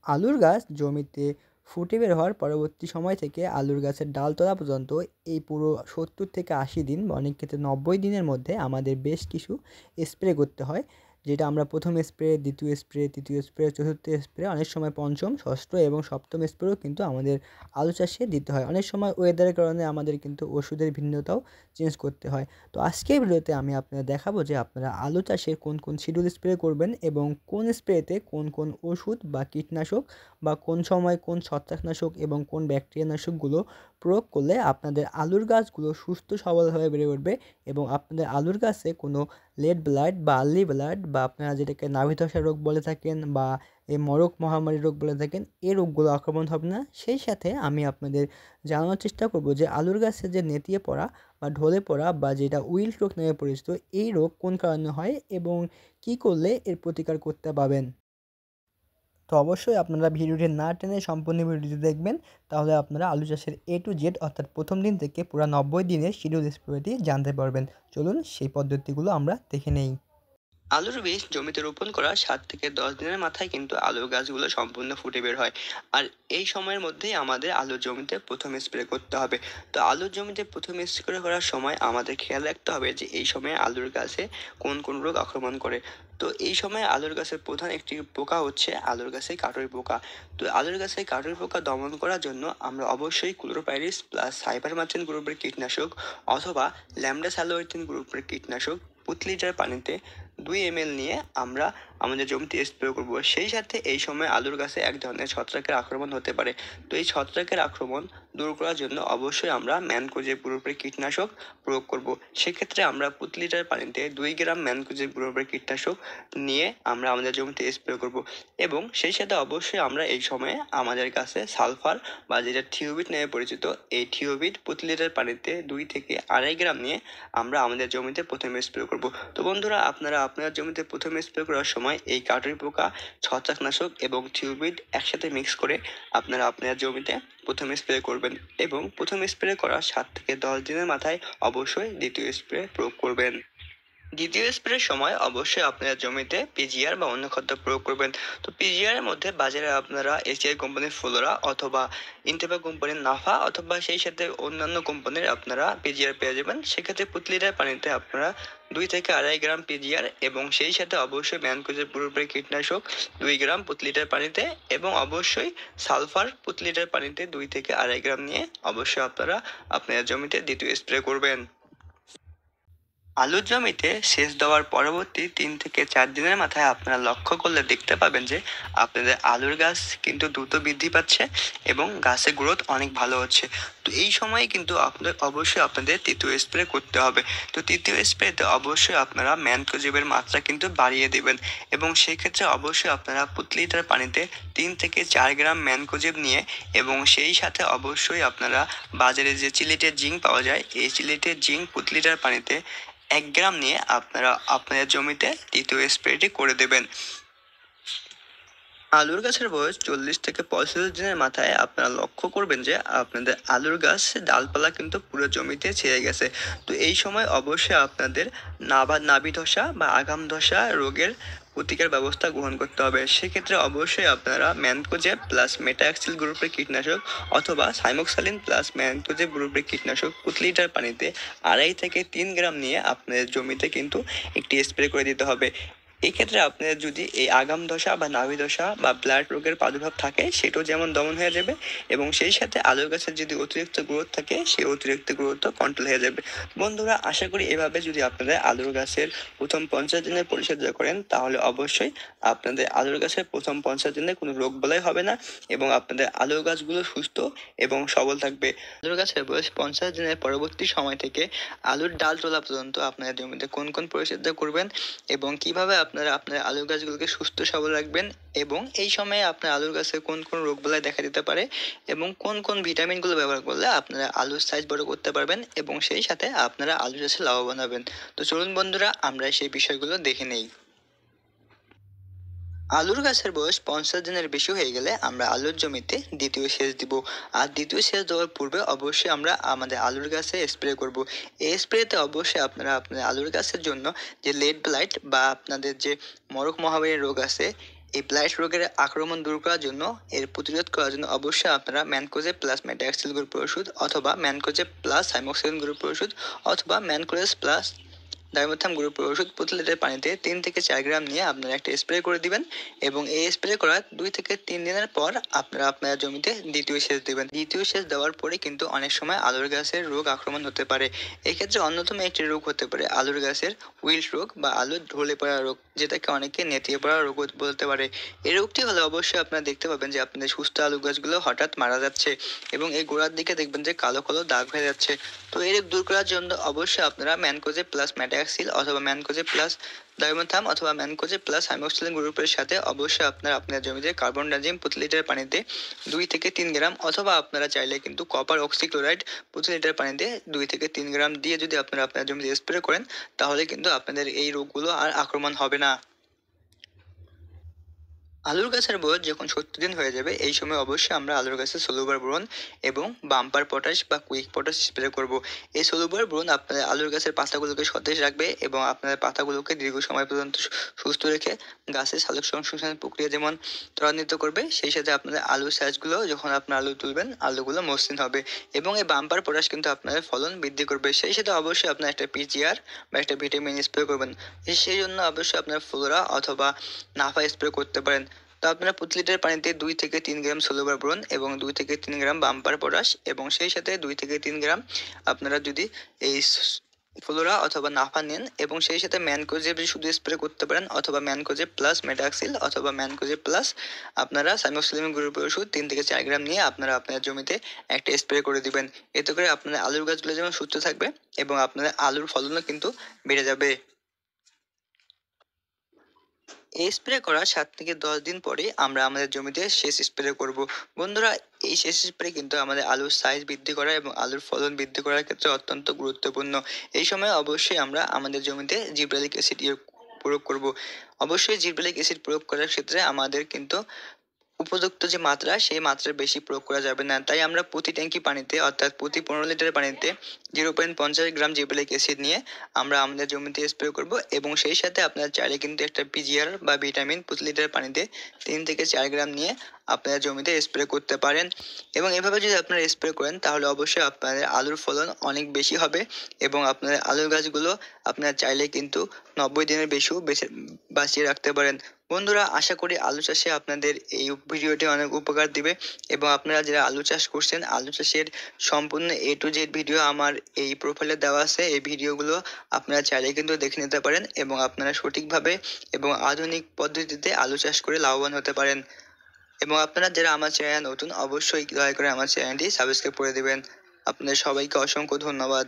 আলুর গাছ জমিতে ফুটে বের হওয়ার পরবর্তী সময় থেকে আলুর গাছের ডাল তোলা পর্যন্ত এই পুরো ৭০ থেকে ৮০ দিন বা অনেক ক্ষেত্রে ৯০ দিনের মধ্যে আমাদের বেশ কিছু স্প্রে করতে হয়। যেটা আমরা ১ম স্প্রে, ২য় স্প্রে, ৩য় স্প্রে, ৪র্থ স্প্রে, অনেক সময় ৫ম, ৬ষ্ঠ এবং ৭ম স্প্রেও কিন্তু আমাদের আলু চাষে দিতে হয়। অনেক সময় ওয়েদারের কারণে আমাদের কিন্তু ওষুধের ভিন্নতাও চেঞ্জ করতে হয়। তো আজকের ভিডিওতে আমি আপনাদের দেখাবো যে আপনারা আলু চাষে কোন কোন শিডিউল স্প্রে করবেন এবং কোন স্প্রেতে কোন কোন ওষুধ বা কীটনাশক বা কোন সময় কোন ছত্রাকনাশক এবং কোন ব্যাকটেরিয়ানাশকগুলো প্রয়োগ করলে আপনাদের আলুর গাছগুলো সুস্থ সবলভাবে বেড়ে উঠবে এবং আপনাদের আলুর গাছে কোনো লেট ব্লাইট বা আর্লি ব্লাইট বা আপনারা যেটাকে নাভি ধসা রোগ বলে থাকেন বা এই মরক মহামারী রোগ বলে থাকেন, এই রোগগুলো আক্রমণ হবে না। সেই সাথে আমি আপনাদের জানানোর চেষ্টা করব যে আলুর গাছে যে নেতিয়ে পড়া বা ঢলে পড়া বা যেটা উইল্ট রোগ নামে পরিচিত, এই রোগ কোন কারণে হয় এবং কী করলে এর প্রতিকার করতে পারবেন। তো অবশ্যই আপনারা ভিডিওটি না টেনে সম্পূর্ণ ভিডিওটি দেখবেন, তাহলে আপনারা আলু চাষের A to Z অর্থাৎ প্রথম দিন থেকে পুরো ৯০ দিনের শিডিউল স্প্রেটি জানতে পারবেন। চলুন সেই পদ্ধতিগুলো আমরা দেখে নেই। আলুর বীজ জমিতে রোপণ করার ৭ থেকে ১০ দিনের মাথায় কিন্তু আলুর গাছগুলো সম্পূর্ণ ফুটে বের হয়। আর এই সময়ের মধ্যেই আমাদের আলুর জমিতে প্রথম স্প্রে করতে হবে। তো আলুর জমিতে প্রথম স্প্রে করার সময় আমাদের খেয়াল রাখতে হবে যে এই সময় আলুর গাছে কোন কোন রোগ আক্রমণ করে। তো এই সময় আলুর গাছের প্রধান একটি পোকা হচ্ছে আলুর গাছে কাটুই পোকা। তো আলুর গাছে কাটুই পোকা দমন করার জন্য আমরা অবশ্যই ক্লোরোপাইরিস প্লাস সাইপারমেথ্রিন গ্রুপের কীটনাশক অথবা ল্যামডাসালোথিন গ্রুপের কীটনাশক প্রতি লিটার পানিতে 2 ml নিয়ে আমরা আমাদের জমিতে স্প্রে করব। সেই সাথে এই সময় আলুর গাছে এক ধরনের ছত্রাকের আক্রমণ হতে পারে। তো এই ছত্রাকের আক্রমণ দূর করার জন্য অবশ্যই আমরা ম্যানকোজেব গ্রুপের কীটনাশক প্রয়োগ করব। সেক্ষেত্রে আমরা প্রতি লিটার পানিতে 2 গ্রাম ম্যানকোজেব গ্রুপের কীটনাশক নিয়ে আমরা আমাদের জমিতে স্প্রে করব। এবং সেই সাথে অবশ্যই আমরা এই সময়ে আমাদের কাছে সালফার বা যেটা থিওবিট নামে পরিচিত, এই থিওবিট প্রতি লিটার পানিতে 2 থেকে 2.5 গ্রাম নিয়ে আমরা আমাদের জমিতে প্রথমে স্প্রে করব। তো বন্ধুরা, আপনারা আপনার জমিতে প্রথমে স্প্রে করার সময় এই কাটুই পোকা, ছত্রাকনাশক এবং থিওবিট একসাথে মিক্স করে আপনারা আপনার জমিতে প্রথমে স্প্রে করবেন এবং প্রথম স্প্রে করার ৭ থেকে ১০ দিনের মাথায় অবশ্যই দ্বিতীয় স্প্রে প্রয়োগ করবেন। দ্বিতীয় স্প্রের সময় অবশ্যই আপনারা জমিতে পিজিআর বা অন্য খাদ্য প্রয়োগ করবেন। তো পিজিআর এর মধ্যে বাজারে আপনারা এসিআই কোম্পানির ফ্লোরা অথবা ইন্টেভা কোম্পানির নাফা অথবা সেই সাথে অন্যান্য কোম্পানির আপনারা পিজিআর পেয়ে যাবেন। সেক্ষেত্রে প্রতি লিটার পানিতে আপনারা 2 থেকে 2.5 গ্রাম পিজিআর এবং সেই সাথে অবশ্যই ম্যানকোজেব গ্রুপের কীটনাশক 2 গ্রাম প্রতি লিটার পানিতে এবং অবশ্যই সালফার প্রতি লিটার পানিতে 2 থেকে 2.5 গ্রাম নিয়ে অবশ্যই আপনারা আপনার জমিতে দ্বিতীয় স্প্রে করবেন। আলুর জমিতে সেচ দেওয়ার পরবর্তী 3 থেকে 4 দিনের মাথায় আপনারা লক্ষ্য করলে দেখতে পাবেন যে আপনাদের আলুর গাছ কিন্তু দ্রুত বৃদ্ধি পাচ্ছে এবং গাছের গ্রোথ অনেক ভালো হচ্ছে। তো এই সময়ে কিন্তু আপনাদের অবশ্যই আপনাদের তৃতীয় স্প্রে করতে হবে। তো তৃতীয় স্প্রেতে অবশ্যই আপনারা ম্যানকোজেবের মাত্রা কিন্তু বাড়িয়ে দেবেন এবং সেই ক্ষেত্রে অবশ্যই আপনারা প্রতি লিটার পানিতে 3 থেকে 4 গ্রাম ম্যানকোজেব নিয়ে এবং সেই সাথে অবশ্যই আপনারা বাজারে যে চিলেটের জিঙ্ক পাওয়া যায়, এই চিলেটের জিঙ্ক প্রতি লিটার পানিতে 1 গ্রাম নিয়ে আপনারা আপনাদের জমিতে তৃতীয় স্প্রেটি করে দেবেন। আলুর গাছের বয়স 40 থেকে 45 দিনের মাথায় আপনারা লক্ষ্য করবেন যে আপনাদের আলুর গাছ ডালপালা কিন্তু পুরো জমিতে ছেয়ে গেছে। তো এই সময় অবশ্যই আপনাদের নাভি ধসা বা আগাম ধসা রোগের প্রতিকার ব্যবস্থা গ্রহণ করতে হবে। সেক্ষেত্রে অবশ্যই আপনারা ম্যানকোজেব প্লাস মেটাক্সিল গ্রুপের কীটনাশক অথবা সাইমোক্সালিন প্লাস ম্যানকোজেব গ্রুপের কীটনাশক প্রতি লিটার পানিতে 2.5 থেকে 3 গ্রাম নিয়ে আপনাদের জমিতে কিন্তু একটি স্প্রে করে দিতে হবে। এই ক্ষেত্রে আপনার যদি এই আগাম দশা বা নাভি দশা বা ব্লাড রোগের প্রাদুর্ভাব থাকে সেটাও যেমন দমন হয়ে যাবে এবং সেই সাথে আলুর গাছের যদি অতিরিক্ত গ্রোথ থাকে সেই অতিরিক্ত গ্রোথও কন্ট্রোল হয়ে যাবে। বন্ধুরা, আশা করি এভাবে যদি আপনারা আলুর গাছের প্রথম 50 দিনের পরিচর্যা করেন তাহলে অবশ্যই আপনাদের আলুর গাছের প্রথম 50 দিনে কোনো রোগ বালাই হবে না এবং আপনাদের আলুর গাছগুলো সুস্থ এবং সবল থাকবে। আলুর গাছের বয়স 50 দিনের পরবর্তী সময় থেকে আলুর ডাল তোলা পর্যন্ত আপনাদের জমিতে কোন কোন পরিচর্যা করবেন এবং কিভাবে আপনারা আপনার আলুর গাছগুলোকে সুস্থ সবল রাখবেন এবং এই সময়ে আপনার আলুর গাছে কোন কোন রোগবালাই দেখা দিতে পারে এবং কোন কোন ভিটামিনগুলো ব্যবহার করলে আপনারা আলুর সাইজ বড় করতে পারবেন এবং সেই সাথে আপনারা আলু চাষে লাভবান হবেন। তো চলুন বন্ধুরা, আমরা সেই বিষয়গুলো দেখে নেই। আলুর গাছের বয়স 50 দিনের বেশি হয়ে গেলে আমরা আলুর জমিতে দ্বিতীয় সেচ দিব। আর দ্বিতীয় সেচ দেওয়ার পূর্বে অবশ্যই আমরা আমাদের আলুর গাছে স্প্রে করব। এই স্প্রেতে অবশ্যই আপনারা আপনাদের আলুর গাছের জন্য যে লেট ব্লাইট বা আপনাদের যে মরক মহামারী রোগ আছে, এই ব্লাইট রোগের আক্রমণ দূর করার জন্য, এর প্রতিরোধ করার জন্য অবশ্যই আপনারা ম্যানকোজেব প্লাস মেটাক্সিল গ্রুপের ওষুধ অথবা ম্যানকোজেব প্লাস সাইমোক্সিলিন গ্রুপের ওষুধ অথবা ম্যানকোরেস প্লাস ডাইমোথাম গ্রুপের ওষুধ প্রতি লিটার পানিতে 3 থেকে 4 গ্রাম নিয়ে আপনারা একটা স্প্রে করে দিবেন এবং এই স্প্রে করার 2 থেকে 3 দিনের পর আপনারা আপনার জমিতে দ্বিতীয় সেচ দিবেন। দ্বিতীয় সেচ দেওয়ার পরে কিন্তু অনেক সময় আলুর গাছের রোগ আক্রমণ হতে পারে। এক্ষেত্রে অন্যতম একটি রোগ হতে পারে আলুর গাছের উইল্ট রোগ বা আলুর ঢলে পড়া রোগ, যেটাকে অনেকে নেতিয়ে পড়া রোগ বলতে পারে। এই রোগটি হলে অবশ্যই আপনারা দেখতে পাবেন যে আপনাদের সুস্থ আলু গাছগুলো হঠাৎ মারা যাচ্ছে এবং এই গোড়ার দিকে দেখবেন যে কালো কালো দাগ হয়ে যাচ্ছে। তো এই রোগ দূর করার জন্য অবশ্যই আপনারা ম্যানকোজেব প্লাস মেটাক্সিল অথবা ম্যানকোজেব প্লাস ডাইমোথাম অথবা ম্যানকোজেব প্লাস হাইমোক্সিলিন গ্রুপের সাথে অবশ্যই আপনারা আপনার জমিতে কার্বন ডাইজিম প্রতি লিটার পানিতে 2 থেকে 3 গ্রাম অথবা আপনারা চাইলে কিন্তু কপার অক্সিক্লোরাইড প্রতি লিটার পানিতে 2 থেকে 3 গ্রাম দিয়ে যদি আপনারা আপনার জমিতে স্প্রে করেন, তাহলে কিন্তু আপনাদের এই রোগগুলো আর আক্রমণ হবে না। আলুর গাছের বয়স যখন 70 দিন হয়ে যাবে, এই সময় অবশ্যই আমরা আলুর গাছে সলুবার বোরন এবং বাম্পার পটাশ বা কুইক পটাশ স্প্রে করব। এই সলুবার বোরন আপনাদের আলুর গাছের পাতাগুলোকে সতেজ রাখবে এবং আপনাদের পাতাগুলোকে দীর্ঘ সময় পর্যন্ত সুস্থ রেখে গাছের সালোক সংশ্লেষণ প্রক্রিয়া যেমন ত্বরান্বিত করবে, সেই সাথে আপনাদের আলুর সাইজগুলো যখন আপনার আলু তুলবেন আলুগুলো মসৃণ হবে এবং এই বাম্পার পটাশ কিন্তু আপনাদের ফলন বৃদ্ধি করবে। সেই সাথে অবশ্যই আপনার একটা পিজিআর বা একটা ভিটামিন স্প্রে করবেন। সেই জন্য অবশ্যই আপনার ফ্লোরা অথবা নাফা স্প্রে করতে পারেন। তো আপনারা প্রতি লিটার পানিতে 2 থেকে 3 গ্রাম সলুবার বোরন এবং 2 থেকে 3 গ্রাম বাম্পার পটাশ এবং সেই সাথে 2 থেকে 3 গ্রাম আপনারা যদি এই ফ্লোরা অথবা নাফা নেন এবং সেই সাথে ম্যানকোজেব শুধু স্প্রে করতে পারেন অথবা ম্যানকোজেব প্লাস মেটাক্সিল অথবা ম্যানকোজেব প্লাস আপনারা সাইমোক্সিলিন গ্রুপের ওষুধ 3 থেকে 4 গ্রাম নিয়ে আপনারা আপনার জমিতে একটা স্প্রে করে দিবেন। এতে করে আপনাদের আলুর গাছগুলো যেমন সুস্থ থাকবে এবং আপনাদের আলুর ফলনও কিন্তু বেড়ে যাবে। এই স্প্রে করার 7 থেকে 10 দিন পরে আমরা আমাদের জমিতে শেষ স্প্রে করব। বন্ধুরা, এই শেষ স্প্রে কিন্তু আমাদের আলুর সাইজ বৃদ্ধি করা এবং আলুর ফলন বৃদ্ধি করার ক্ষেত্রে অত্যন্ত গুরুত্বপূর্ণ। এই সময় অবশ্যই আমরা আমাদের জমিতে জিব্রেলিক অ্যাসিড প্রয়োগ করব। অবশ্যই জিব্রেলিক অ্যাসিড প্রয়োগ করার ক্ষেত্রে আমাদের কিন্তু উপযুক্ত যে মাত্রা, সেই মাত্রার বেশি প্রয়োগ করা যাবে না। তাই আমরা প্রতি ট্যাঙ্কি পানিতে অর্থাৎ প্রতি 15 লিটার পানিতে 0.50 গ্রাম জিব্রেলিক অ্যাসিড নিয়ে আমরা আমাদের জমিতে স্প্রে করব এবং সেই সাথে আপনারা চাইলে কিন্তু একটা পিজিআর বা ভিটামিন প্রতি লিটার পানিতে 3 থেকে 4 গ্রাম নিয়ে আপনারা জমিতে স্প্রে করতে পারেন এবং এভাবে যদি আপনারা স্প্রে করেন তাহলে অবশ্যই আপনাদের আলুর ফলন অনেক বেশি হবে এবং আপনাদের আলুর গাছগুলো আপনারা চাইলে কিন্তু 90 দিনের বেশিও বাঁচিয়ে রাখতে পারেন। বন্ধুরা, আশা করি আলু চাষে আপনাদের এই ভিডিওটি অনেক উপকার দিবে এবং আপনারা যারা আলু চাষ করছেন, আলু চাষের সম্পূর্ণ A to Z ভিডিও আমার এই প্রোফাইলে দেওয়া আছে। এই ভিডিওগুলো আপনারা চাইলে কিন্তু দেখে নিতে পারেন এবং আপনারা সঠিকভাবে এবং আধুনিক পদ্ধতিতে আলু চাষ করে লাভবান হতে পারেন। এবং আপনারা যারা আমার চ্যানেল নতুন, অবশ্যই দয়া করে আমার চ্যানেলটি সাবস্ক্রাইব করে দেবেন। আপনাদের সবাইকে অসংখ্য ধন্যবাদ।